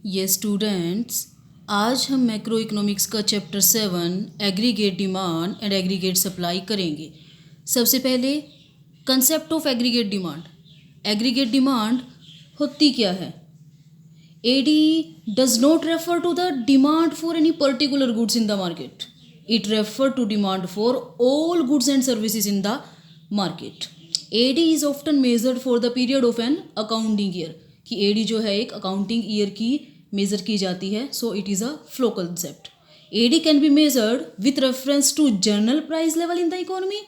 ये स्टूडेंट्स, आज हम मैक्रो इकोनॉमिक्स का chapter 7 aggregate demand and aggregate supply करेंगे। सबसे पहले concept of aggregate demand. Aggregate demand होती क्या है? AD does not refer to the demand for any particular goods in the market. It refer to demand for all goods and services in the market. AD is often measured for the period of an accounting year. कि AD जो है एक accounting year की major की जाती है, so it is a flow concept. AD can be measured with reference to general price level in the economy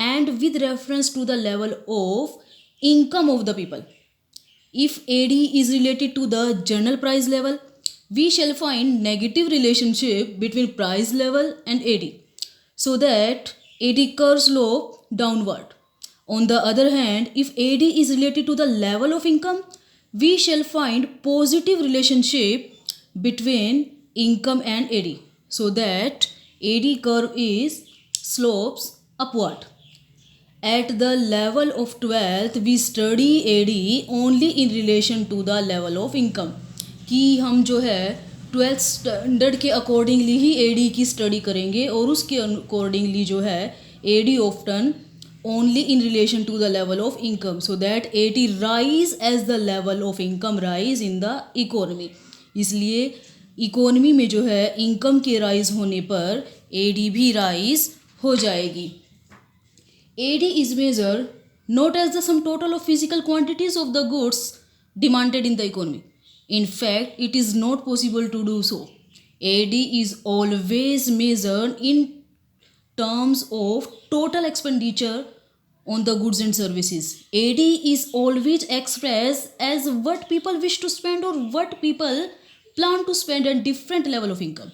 and with reference to the level of income of the people. If AD is related to the general price level, we shall find negative relationship between price level and AD, so that AD curves slope downward. On the other hand, if AD is related to the level of income, we shall find positive relationship between income and AD, so that AD curve is slopes upward. At the level of 12th, we study AD only in relation to the level of income. कि हम जो है 12th standard के accordingly ही AD की study करेंगे और उसके accordingly जो है AD often only in relation to the level of income, so that AD rise as the level of income rise in the economy. इसलिए इकोनॉमी में जो है इनकम के राइज होने पर AD भी राइज हो जाएगी. AD is measured not as the sum total of physical quantities of the goods demanded in the economy. In fact, it is not possible to do so. AD is always measured in terms of total expenditure on the goods and services. AD is always expressed as what people wish to spend or what people plan to spend at different level of income.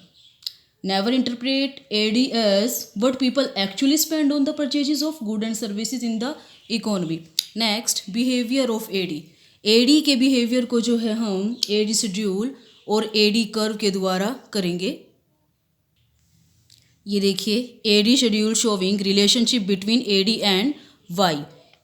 Never interpret AD as what people actually spend on the purchases of goods and services in the economy. Next, behavior of AD. AD के behavior को जो है हम AD schedule और AD curve के द्वारा करेंगे. ये देखिए AD schedule showing relationship between AD and Y.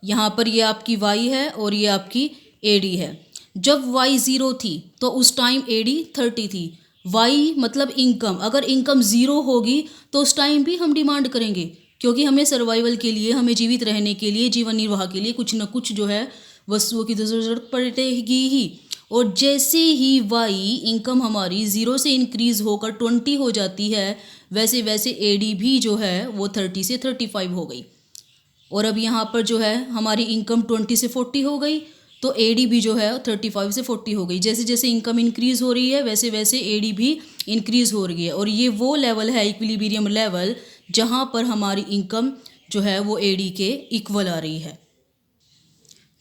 यहाँ पर ये आपकी Y है और ये आपकी AD है. जब Y 0 थी तो उस टाइम AD 30 थी. वाई मतलब इनकम. अगर इनकम ज़ीरो होगी तो उस टाइम भी हम डिमांड करेंगे, क्योंकि हमें सर्वाइवल के लिए, हमें जीवित रहने के लिए, जीवन निर्वाह के लिए कुछ न कुछ जो है वस्तुओं की ज़रूरत पड़ेगी ही. और जैसे ही वाई इनकम हमारी 0 से इंक्रीज़ होकर 20 हो जाती है, वैसे वैसे AD भी जो है वो 30 से 35 हो गई. और अब यहाँ पर जो है हमारी इनकम 20 से 40 हो गई, तो AD भी जो है 35 से 40 हो गई. जैसे जैसे इनकम इंक्रीज़ हो रही है वैसे वैसे AD भी इंक्रीज़ हो रही है. और ये वो लेवल है, इक्विलिब्रियम लेवल, जहाँ पर हमारी इनकम जो है वो AD के इक्वल आ रही है.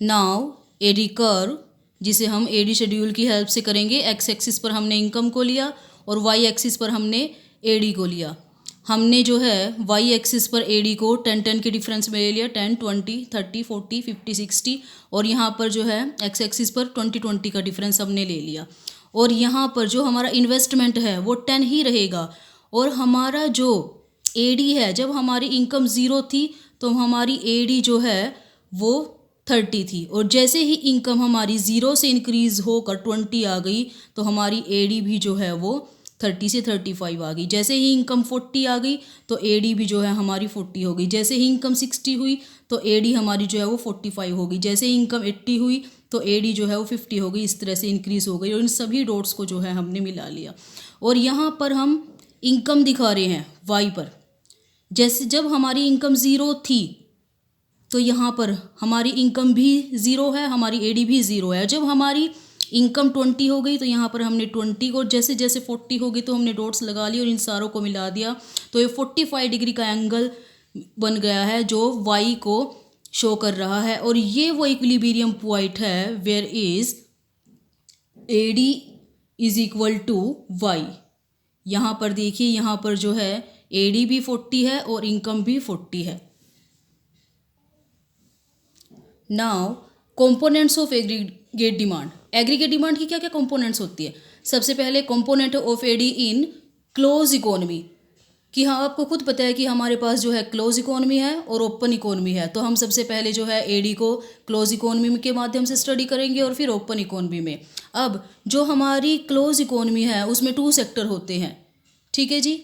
नाउ AD कर्व, जिसे हम AD शेड्यूल की हेल्प से करेंगे. एक्स एक्सिस पर हमने इनकम को लिया और वाई एक्सिस पर हमने AD को लिया. हमने जो है वाई एक्सिस पर AD को 10-10 के डिफरेंस में ले लिया. 10, 20, 30, 40, 50, 60. और यहाँ पर जो है एक्स एक्सिस पर 20-20 का डिफरेंस हमने ले लिया. और यहाँ पर जो हमारा इन्वेस्टमेंट है वो 10 ही रहेगा. और हमारा जो AD है, जब हमारी इनकम 0 थी तो हमारी AD जो है वो 30 थी. और जैसे ही इनकम हमारी 0 से इंक्रीज़ होकर 20 आ गई तो हमारी AD भी जो है वो 30 से 35 आ गई. जैसे ही इनकम 40 आ गई तो AD भी जो है हमारी 40 हो गई. जैसे ही इनकम 60 हुई तो AD हमारी जो है वो 45 हो गई. जैसे ही इनकम 80 हुई तो AD जो है वो 50 हो गई. इस तरह से इंक्रीज़ हो गई. और इन सभी डॉट्स को जो है हमने मिला लिया. और यहाँ पर हम इनकम दिखा रहे हैं वाई पर. जैसे जब हमारी इनकम 0 थी तो यहाँ पर हमारी इनकम भी 0 है, हमारी AD भी 0 है. जब हमारी इनकम 20 हो गई तो यहाँ पर हमने 20 को, जैसे जैसे 40 हो गई तो हमने डॉट्स लगा लिए और इन सारों को मिला दिया. तो ये 45 डिग्री का एंगल बन गया है जो Y को शो कर रहा है. और ये वो इक्विलिब्रियम पॉइंट है where is AD is equal to Y. यहाँ पर देखिए, यहाँ पर जो है AD भी 40 है और इनकम भी 40 है. Now components of aggregate demand. Aggregate demand की क्या क्या कंपोनेंट्स होती है? सबसे पहले component of AD in close economy, कि हाँ आपको खुद पता है कि हमारे पास जो है क्लोज इकोनॉमी है और ओपन इकोनॉमी है, तो हम सबसे पहले जो है एडी को क्लोज इकोनॉमी के माध्यम से स्टडी करेंगे और फिर ओपन इकोनॉमी में। अब जो हमारी क्लोज इकोनॉमी है उसमें 2 सेक्टर होते हैं, ठीक है जी,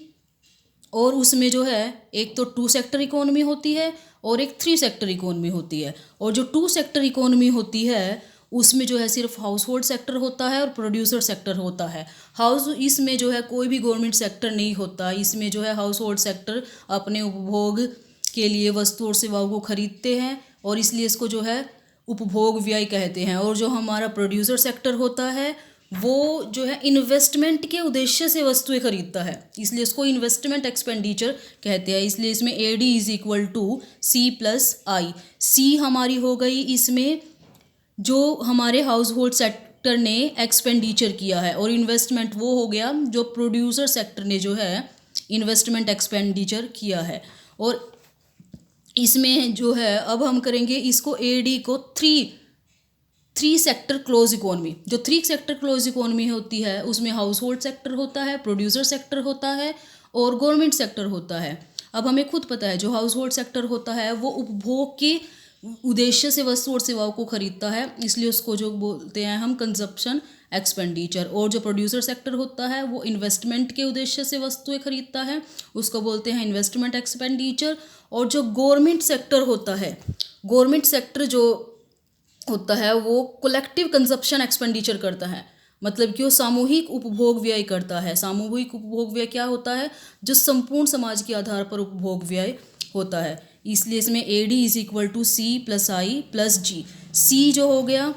और उसमें जो है एक तो 2 सेक्टर इकोनॉमी होती है और एक 3 सेक्टर इकोनॉमी होती है। और जो 2 सेक्टर इकोनॉमी होती है उसमें जो है सिर्फ हाउस होल्ड सेक्टर होता है और प्रोड्यूसर सेक्टर होता है। इसमें जो है कोई भी गवर्नमेंट सेक्टर नहीं होता। इसमें जो है हाउस होल्ड सेक्टर अपने उपभोग के लिए वस्तु और सेवाओं को खरीदते हैं और इसलिए इसको जो है उपभोग व्यय कहते हैं। और जो हमारा प्रोड्यूसर सेक्टर होता है वो जो है इन्वेस्टमेंट के उद्देश्य से वस्तुएं खरीदता है, इसलिए इसको इन्वेस्टमेंट एक्सपेंडिचर कहते हैं। इसलिए इसमें AD is equal to C+I। C हमारी हो गई इसमें जो हमारे हाउस होल्ड सेक्टर ने एक्सपेंडिचर किया है, और इन्वेस्टमेंट वो हो गया जो प्रोड्यूसर सेक्टर ने जो है इन्वेस्टमेंट एक्सपेंडिचर किया है। और इसमें जो है अब हम करेंगे इसको AD को थ्री सेक्टर क्लोज इकोनॉमी। जो 3 सेक्टर क्लोज इकोनॉमी होती है उसमें हाउस होल्ड सेक्टर होता है, प्रोड्यूसर सेक्टर होता है और गवर्नमेंट सेक्टर होता है। अब हमें खुद पता है जो हाउस होल्ड सेक्टर होता है वो उपभोग के उद्देश्य से वस्तु और सेवाओं को खरीदता है, इसलिए उसको जो बोलते हैं हम कंजप्शन एक्सपेंडिचर। और जो प्रोड्यूसर सेक्टर होता है वो इन्वेस्टमेंट के उद्देश्य से वस्तुएं खरीदता है, उसको बोलते हैं इन्वेस्टमेंट एक्सपेंडिचर। और जो गवर्नमेंट सेक्टर होता है, गवर्नमेंट सेक्टर जो होता है वो कलेक्टिव कंजप्शन एक्सपेंडिचर करता है, मतलब कि वो सामूहिक उपभोग व्यय करता है। सामूहिक उपभोग व्यय क्या होता है? जो संपूर्ण समाज के आधार पर उपभोग व्यय होता है। इसलिए इसमें AD is equal to C+I+G। C जो हो गया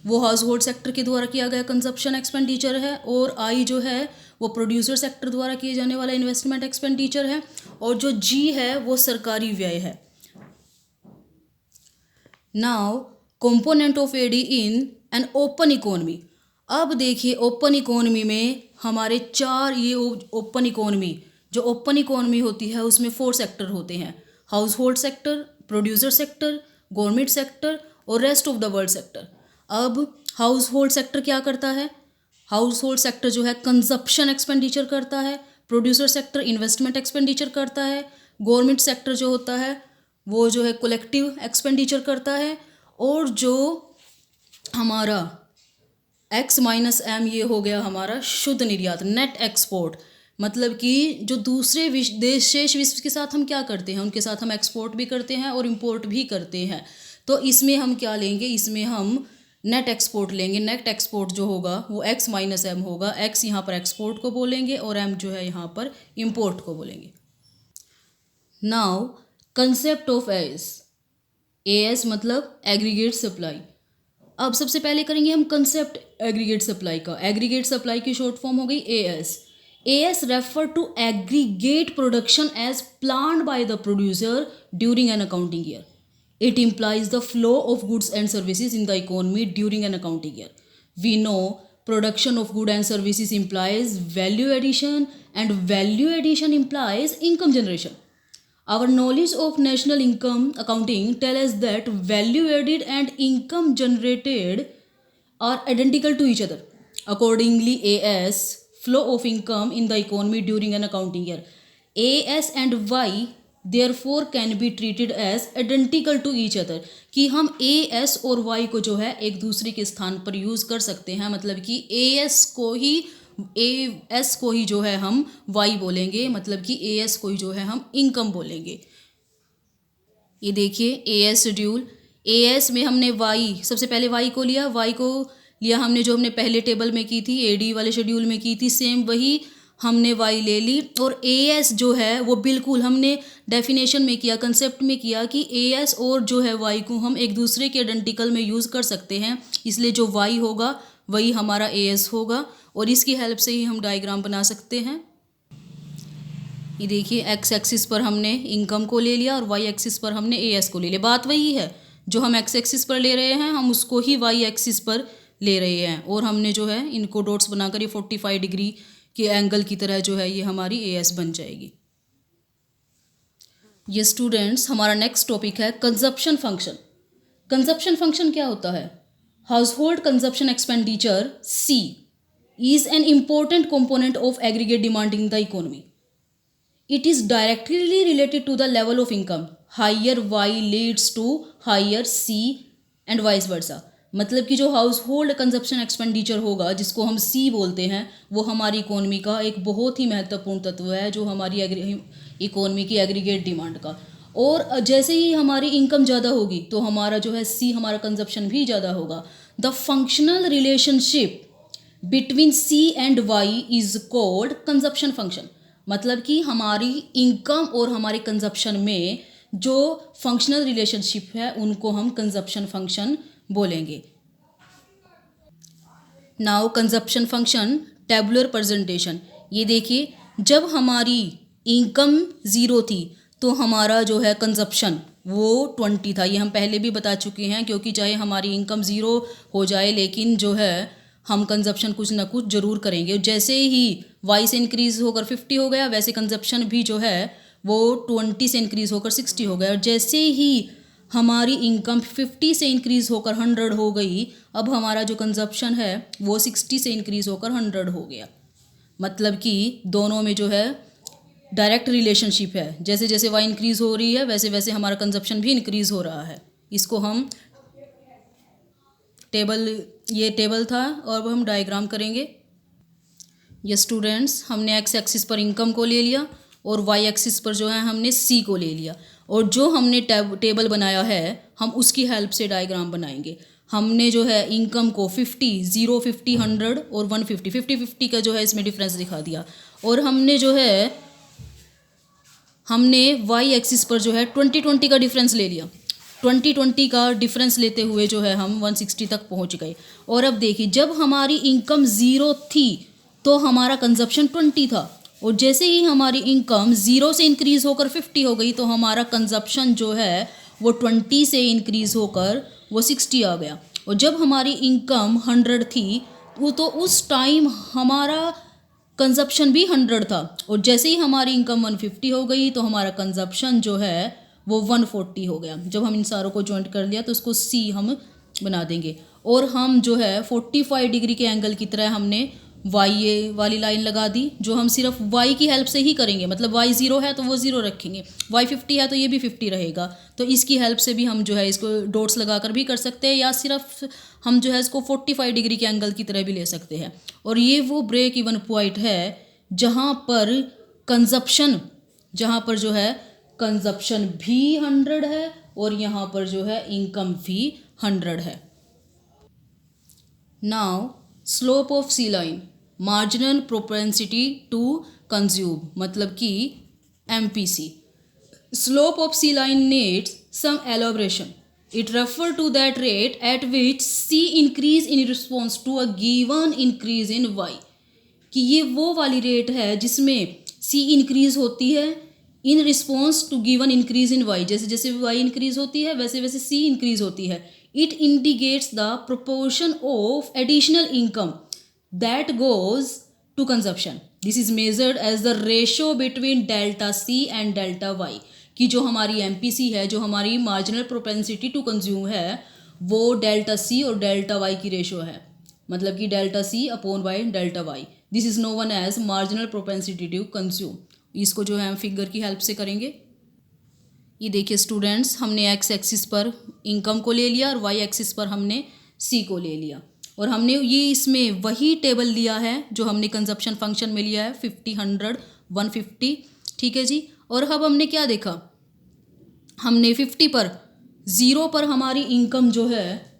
वो हाउस होल्ड सेक्टर के द्वारा किया गया कंजप्शन एक्सपेंडिचर है, और I जो है वो प्रोड्यूसर सेक्टर द्वारा किए जाने वाला इन्वेस्टमेंट एक्सपेंडिचर है, और जो G है वो सरकारी व्यय है। Now component of AD in an open economy. अब देखिए ओपन इकोनॉमी में हमारे 4 ये ओपन इकोनॉमी, जो ओपन इकोनॉमी होती है उसमें 4 सेक्टर होते हैं, household sector, producer sector, government sector और rest of the world sector. अब हाउस होल्ड सेक्टर क्या करता है? हाउस होल्ड सेक्टर जो है कंजप्शन एक्सपेंडिचर करता है, प्रोड्यूसर सेक्टर इन्वेस्टमेंट एक्सपेंडिचर करता है, गवर्नमेंट सेक्टर जो होता है वो जो है कलेक्टिव एक्सपेंडिचर करता है, और जो हमारा X-M ये हो गया हमारा शुद्ध निर्यात, नेट एक्सपोर्ट। मतलब कि जो दूसरे देश शेष विश्व के साथ हम क्या करते हैं, उनके साथ हम एक्सपोर्ट भी करते हैं और इंपोर्ट भी करते हैं। तो इसमें हम क्या लेंगे, इसमें हम नेट एक्सपोर्ट लेंगे। नेट एक्सपोर्ट जो होगा वो X-M होगा। X यहाँ पर एक्सपोर्ट को बोलेंगे और M जो है यहाँ पर इंपोर्ट को बोलेंगे। नाउ कंसेप्ट ऑफ AS मतलब एग्रीगेट सप्लाई। अब सबसे पहले करेंगे हम कंसेप्ट एग्रीगेट सप्लाई का। एग्रीगेट सप्लाई की शॉर्ट फॉर्म हो गई AS। AS refer to aggregate production as planned by the producer during an accounting year. It implies the flow of goods and services in the economy during an accounting year. We know production of goods and services implies value addition and value addition implies income generation. Our knowledge of national income accounting tells us that value added and income generated are identical to each other. Accordingly, AS flow of income in the economy during an accounting year. AS and Y therefore can be treated as identical to each other, कि हम AS और Y को जो है एक दूसरे के स्थान पर यूज़ कर सकते हैं। मतलब कि AS को ही जो है हम Y बोलेंगे, मतलब कि AS को ही जो है हम इनकम बोलेंगे। ये देखिए AS शेड्यूल, AS में हमने Y, सबसे पहले Y को लिया हमने जो हमने पहले टेबल में की थी, AD वाले शेड्यूल में की थी, सेम वही हमने Y ले ली। और AS जो है वो बिल्कुल हमने डेफिनेशन में किया, कंसेप्ट में किया कि AS और जो है Y को हम एक दूसरे के आइडेंटिकल में यूज़ कर सकते हैं, इसलिए जो Y होगा वही हमारा AS होगा, और इसकी हेल्प से ही हम डायग्राम बना सकते हैं। ये देखिए X एक्सिस पर हमने इनकम को ले लिया और Y एक्सिस पर हमने AS को ले लिया। बात वही है, जो हम X एक्सिस पर ले रहे हैं हम उसको ही Y एक्सिस पर ले रहे हैं, और हमने जो है इनको डॉट्स बनाकर ये 45 डिग्री के एंगल की तरह जो है ये हमारी AS बन जाएगी। ये स्टूडेंट्स हमारा नेक्स्ट टॉपिक है कंजप्शन फंक्शन। कंजप्शन फंक्शन क्या होता है? Household consumption expenditure C is an important component of aggregate demand in the economy. It is directly related to the level of income. Higher Y leads to higher C and vice versa. मतलब कि जो house hold consumption expenditure होगा, जिसको हम सी बोलते हैं, वो हमारी इकोनॉमी का एक बहुत ही महत्वपूर्ण तत्व है, जो हमारी इकोनॉमी की एग्रीगेट डिमांड का. और जैसे ही हमारी इनकम ज़्यादा होगी तो हमारा जो है सी, हमारा कंजप्शन भी ज़्यादा होगा. The functional relationship between C and Y is called consumption function. मतलब कि हमारी इनकम और हमारे कंजप्शन में जो फंक्शनल रिलेशनशिप है उनको हम कंजप्शन फंक्शन बोलेंगे. Now consumption function tabular presentation. ये देखिए, जब हमारी इनकम ज़ीरो थी तो हमारा जो है कंजप्शन वो 20 था. ये हम पहले भी बता चुके हैं, क्योंकि चाहे हमारी इनकम ज़ीरो हो जाए लेकिन जो है हम कंजप्शन कुछ ना कुछ ज़रूर करेंगे. जैसे ही वाई से इंक्रीज़ होकर 50 हो गया, वैसे कंजप्शन भी जो है वो 20 से इंक्रीज़ होकर 60 हो गया. और जैसे ही हमारी इनकम 50 से इंक्रीज़ होकर 100 हो गई, अब हमारा जो कंजप्शन है वो 60 से इंक्रीज़ होकर 100 हो गया. मतलब कि दोनों में जो है डायरेक्ट रिलेशनशिप है. जैसे जैसे वाई इंक्रीज़ हो रही है वैसे वैसे हमारा कंजप्शन भी इंक्रीज़ हो रहा है. इसको हम ये टेबल था और अब हम डायग्राम करेंगे. ये स्टूडेंट्स, हमने एक्स एक्सिस पर इनकम को ले लिया और वाई एक्सिस पर जो है हमने सी को ले लिया. और जो हमने टेबल बनाया है हम उसकी हेल्प से डायग्राम बनाएंगे. हमने जो है इनकम को 50, 0, 50, 100 और 150, 50-50 का जो है इसमें डिफरेंस दिखा दिया. और हमने जो है हमने वाई एक्सिस पर जो है 20-20 का डिफरेंस ले लिया. 20-20 का डिफरेंस लेते हुए जो है हम 160 तक पहुंच गए. और अब देखिए, जब हमारी इनकम ज़ीरो थी तो हमारा कंजप्शन 20 था. और जैसे ही हमारी इनकम 0 से इंक्रीज़ होकर 50 हो गई तो हमारा कंजप्शन जो है वो 20 से इंक्रीज़ होकर वो 60 आ गया. और जब हमारी इनकम 100 थी वो तो उस टाइम हमारा कंजप्शन भी 100 था. और जैसे ही हमारी इनकम 150 हो गई तो हमारा कंजप्शन जो है वो 140 हो गया. जब हम इन सारों को जॉइंट कर लिया तो उसको सी हम बना देंगे. और हम जो है 45 डिग्री के एंगल की तरह हमने वाई वाली लाइन लगा दी, जो हम सिर्फ वाई की हेल्प से ही करेंगे. मतलब वाई 0 है तो वो 0 रखेंगे, वाई 50 है तो ये भी 50 रहेगा. तो इसकी हेल्प से भी हम जो है इसको डॉट्स लगाकर भी कर सकते हैं, या सिर्फ हम जो है इसको 45 डिग्री के एंगल की तरह भी ले सकते हैं. और ये वो ब्रेक इवन पॉइंट है जहाँ पर जो है कंजप्शन भी 100 है और यहाँ पर जो है इनकम भी 100 है. Now slope of C line, marginal propensity to consume, मतलब कि MPC. Slope of C line needs some elaboration. It refer to that rate at which C increase in response to a given increase in Y. कि ये वो वाली rate है जिसमें सी increase होती है in response to given increase in Y. जैसे जैसे वाई इंक्रीज होती है वैसे वैसे सी इंक्रीज होती है. It indicates the proportion of additional income that goes to consumption. This is measured as the ratio between delta C and delta Y. कि जो हमारी MPC है, जो हमारी मार्जिनल प्रोपेंसिटी टू कंज्यूम है, वो डेल्टा सी और डेल्टा वाई की रेशो है. मतलब कि delta C upon Y delta Y. This is known as marginal propensity to consume. इसको जो है हम फिगर की हेल्प से करेंगे. ये देखिए स्टूडेंट्स, हमने एक्स एक्सिस पर इनकम को ले लिया और वाई एक्सिस पर हमने सी को ले लिया. और हमने ये इसमें वही टेबल लिया है जो हमने कंजप्शन फंक्शन में लिया है, 50, 100, 150. ठीक है जी. और अब हमने क्या देखा, हमने 50 पर 0 पर हमारी इनकम जो है,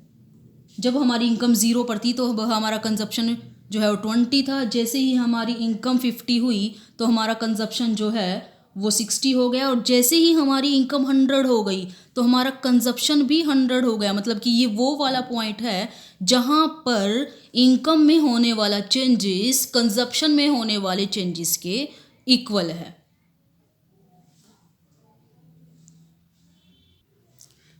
जब हमारी इनकम 0 पर थी तो हमारा कंजप्शन जो है वो 20 था. जैसे ही हमारी इनकम 50 हुई तो हमारा कंजप्शन जो है वो 60 हो गया. और जैसे ही हमारी इनकम 100 हो गई तो हमारा कंजप्शन भी 100 हो गया. मतलब कि ये वो वाला पॉइंट है जहाँ पर इनकम में होने वाला चेंजेस कंजप्शन में होने वाले चेंजेस के इक्वल है.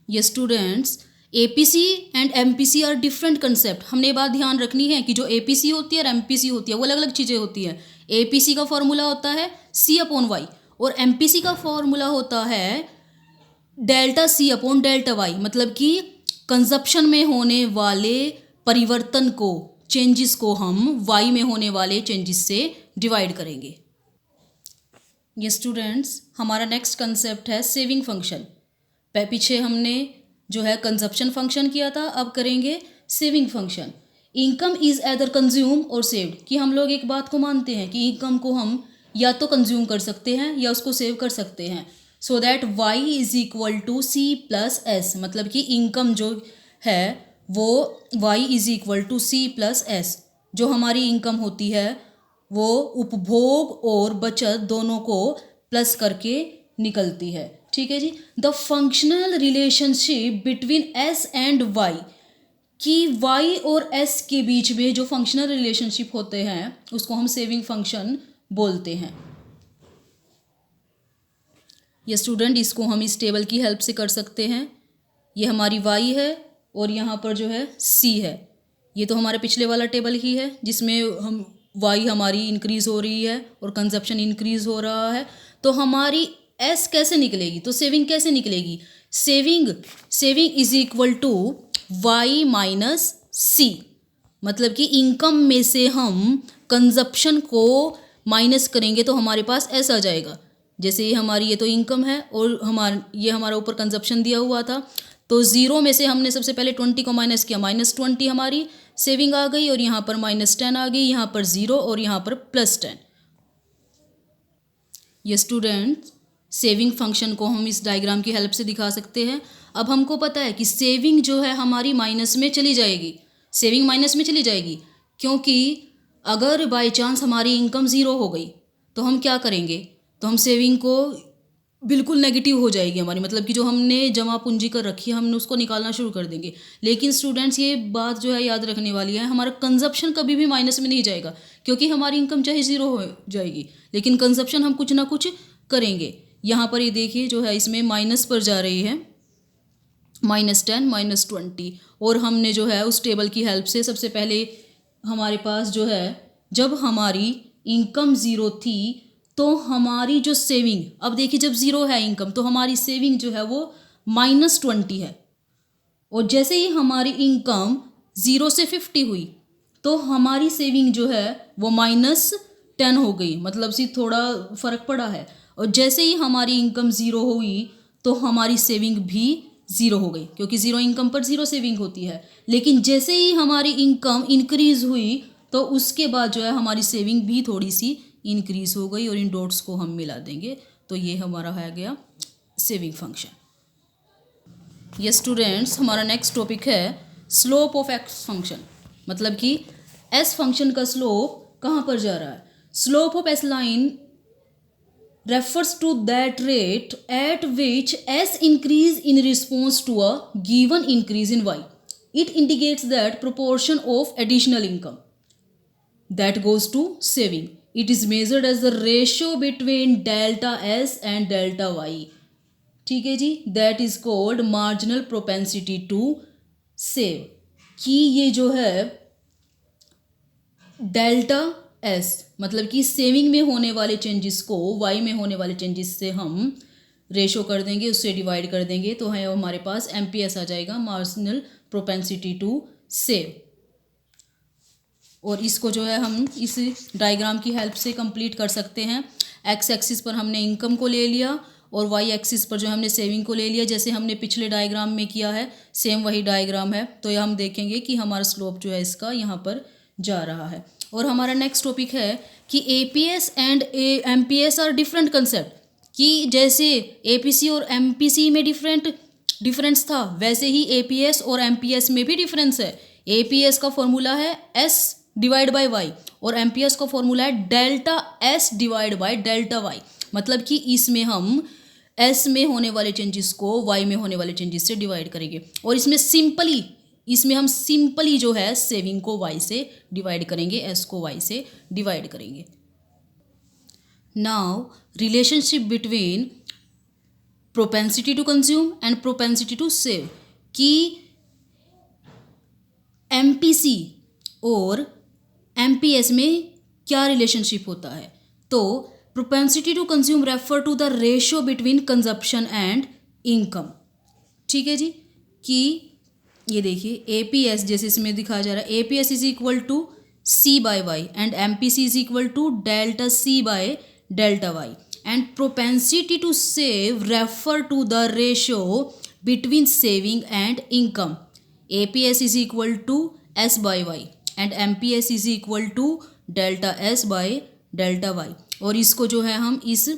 ये students, APC and MPC are different concept. हमने ये बात ध्यान रखनी है कि जो APC होती है और MPC होती है वो अलग अलग चीज़ें होती हैं. APC का फॉर्मूला होता है C अपॉन वाई और MPC का फॉर्मूला होता है delta C upon delta Y. मतलब कि कंजप्शन में होने वाले परिवर्तन को, चेंजेस को हम वाई में होने वाले चेंजेस से डिवाइड करेंगे. ये स्टूडेंट्स, हमारा नेक्स्ट कंसेप्ट है सेविंग फंक्शन। पीछे हमने जो है कंजप्शन फंक्शन किया था, अब करेंगे saving function. Income is either consume और सेव्ड, कि हम लोग एक बात को मानते हैं कि इनकम को हम या तो कंज्यूम कर सकते हैं या उसको सेव कर सकते हैं। So that Y is equal to C plus S, मतलब कि इनकम जो है वो Y is equal to C plus S. जो हमारी इनकम होती है वो उपभोग और बचत दोनों को प्लस करके निकलती है। ठीक है जी। The functional relationship between S and Y, कि वाई और एस के बीच में जो फंक्शनल रिलेशनशिप होते हैं उसको हम सेविंग फंक्शन बोलते हैं। ये स्टूडेंट, इसको हम इस टेबल की हेल्प से कर सकते हैं। ये हमारी वाई है और यहाँ पर जो है सी है। ये तो हमारे पिछले वाला टेबल ही है जिसमें हम वाई हमारी इंक्रीज़ हो रही है और कंजप्शन इंक्रीज़ हो रहा है। तो हमारी एस कैसे निकलेगी, तो सेविंग कैसे निकलेगी? Saving is equal to Y minus C, मतलब कि इनकम में से हम कंजप्शन को माइनस करेंगे तो हमारे पास एस आ जाएगा। जैसे ये हमारी, ये तो इनकम है और ये हमारा ऊपर कंजप्शन दिया हुआ था, तो ज़ीरो में से हमने सबसे पहले 20 को माइनस किया, -20 हमारी सेविंग आ गई और यहाँ पर -10 आ गई, यहाँ पर 0 और यहाँ पर +10। ये स्टूडेंट, सेविंग फंक्शन को हम इस डायग्राम की हेल्प से दिखा सकते हैं। अब हमको पता है कि सेविंग जो है हमारी माइनस में चली जाएगी, सेविंग माइनस में चली जाएगी, क्योंकि अगर बाय चांस हमारी इनकम 0 हो गई तो हम क्या करेंगे, तो हम सेविंग को बिल्कुल नेगेटिव हो जाएगी हमारी, मतलब कि जो हमने जमा पूंजी कर रखी है हमने उसको निकालना शुरू कर देंगे। लेकिन स्टूडेंट्स, ये बात जो है याद रखने वाली है, हमारा कंजप्शन कभी भी माइनस में नहीं जाएगा, क्योंकि हमारी इनकम चाहे 0 हो जाएगी लेकिन कंजप्शन हम कुछ ना कुछ करेंगे। यहाँ पर ये देखिए जो है इसमें माइनस पर जा रही है, -10 -20, और हमने जो है उस टेबल की हेल्प से सबसे पहले हमारे पास जो है जब हमारी इनकम 0 थी तो हमारी जो सेविंग, अब देखिए जब 0 है इनकम तो हमारी सेविंग जो है वो -20 है, और जैसे ही हमारी इनकम 0 से 50 हुई तो हमारी सेविंग जो है वो -10 हो गई, मतलब से थोड़ा फ़र्क पड़ा है। और जैसे ही हमारी इनकम 0 हुई तो हमारी सेविंग भी 0 हो गई, क्योंकि 0 इनकम पर 0 सेविंग होती है। लेकिन जैसे ही हमारी इनकम इंक्रीज़ हुई तो उसके बाद जो है हमारी सेविंग भी थोड़ी सी इंक्रीज़ हो गई, और इन डॉट्स को हम मिला देंगे तो ये हमारा है गया सेविंग फंक्शन। ये स्टूडेंट्स, हमारा नेक्स्ट टॉपिक है स्लोप ऑफ एक्स फंक्शन, मतलब कि एस फंक्शन का स्लोप कहाँ पर जा रहा है। Slope of S line refers to that rate at which s increase in response to a given increase in y. It indicates that proportion of additional income that goes to saving. It is measured as the ratio between delta s and delta y. ठीक है जी, that is called marginal propensity to save। कि ये जो है delta S, मतलब कि saving में होने वाले चेंजेस को वाई में होने वाले चेंजेस से हम रेशो कर देंगे, उससे डिवाइड कर देंगे तो है हमारे पास एमपीएस आ जाएगा, मार्जिनल प्रोपेंसिटी टू सेव। और इसको जो है हम इस डायग्राम की हेल्प से कंप्लीट कर सकते हैं। एक्स एक्सिस पर हमने इनकम को ले लिया और वाई एक्सिस पर जो हमने सेविंग को ले लिया, जैसे हमने पिछले डायग्राम में किया है सेम वही डायग्राम है। तो हम देखेंगे कि हमारा स्लोप जो है इसका यहाँ पर जा रहा है। और हमारा नेक्स्ट टॉपिक है कि APS and MPS are different concept, कि जैसे एपीसी और एमपीसी में डिफरेंस था वैसे ही एपीएस और एमपीएस में भी डिफरेंस है। एपीएस का फॉर्मूला है एस डिवाइड बाय वाई और एमपीएस का फॉर्मूला है delta S divide by delta Y, मतलब कि इसमें हम एस में होने वाले चेंजेस को वाई में होने वाले चेंजेस से डिवाइड करेंगे, और इसमें हम सिंपली जो है सेविंग को वाई से डिवाइड करेंगे, एस को वाई से डिवाइड करेंगे। Now relationship between propensity to consume and propensity to save, कि एमपीसी और एमपीएस में क्या रिलेशनशिप होता है। तो propensity to consume refer to the ratio between consumption and income. ठीक है जी, कि ये देखिए एपीएस जैसे इसमें दिखाया जा रहा है, APS is equal to C by Y and MPC is equal to delta C by delta Y. and propensity to save refer to the ratio between saving and income. APS is equal to S by Y and MPS is equal to delta S by delta Y. और इसको जो है हम इस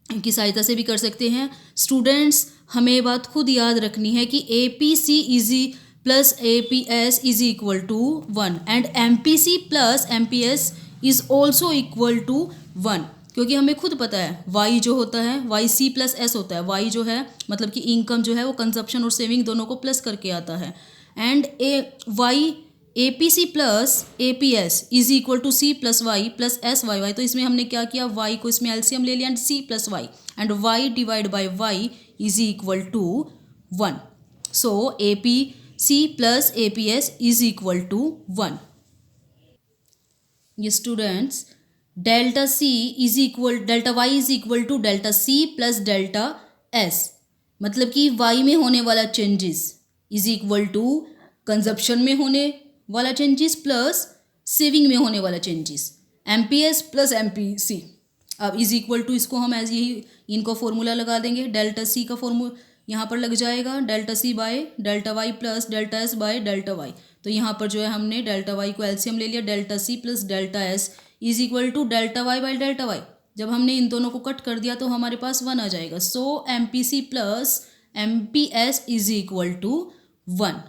की सहायता से भी कर सकते हैं. स्टूडेंट्स, हमें ये बात खुद याद रखनी है कि APC easy plus APS is equal to 1 and MPC plus MPS is also equal to 1, क्योंकि हमें खुद पता है Y जो होता है YC प्लस S होता है. Y जो है मतलब कि इनकम जो है वो कंजप्शन और सेविंग दोनों को प्लस करके आता है. And APC plus APS is equal to C plus Y plus SYY. तो इसमें हमने क्या किया, Y को इसमें LCM ले लिया and C plus Y and Y divide by Y is equal to 1. So APC plus APS is equal to 1. ये students delta Y is equal to delta C plus delta S, मतलब कि Y में होने वाला changes is equal to consumption में होने वाला changes plus saving में होने वाला चेंजेस. MPS प्लस MPC अब इज इक्वल टू, इसको हम एज यही इनको फॉर्मूला लगा देंगे. डेल्टा C का फॉर्मूला यहाँ पर लग जाएगा delta C bye delta Y plus delta S bye delta Y. तो यहाँ पर जो है हमने डेल्टा Y को LCM ले लिया, delta C plus delta S is equal to delta Y by delta Y. जब हमने इन दोनों को कट कर दिया तो हमारे पास 1 आ जाएगा. So MPC plus MPS is equal to 1.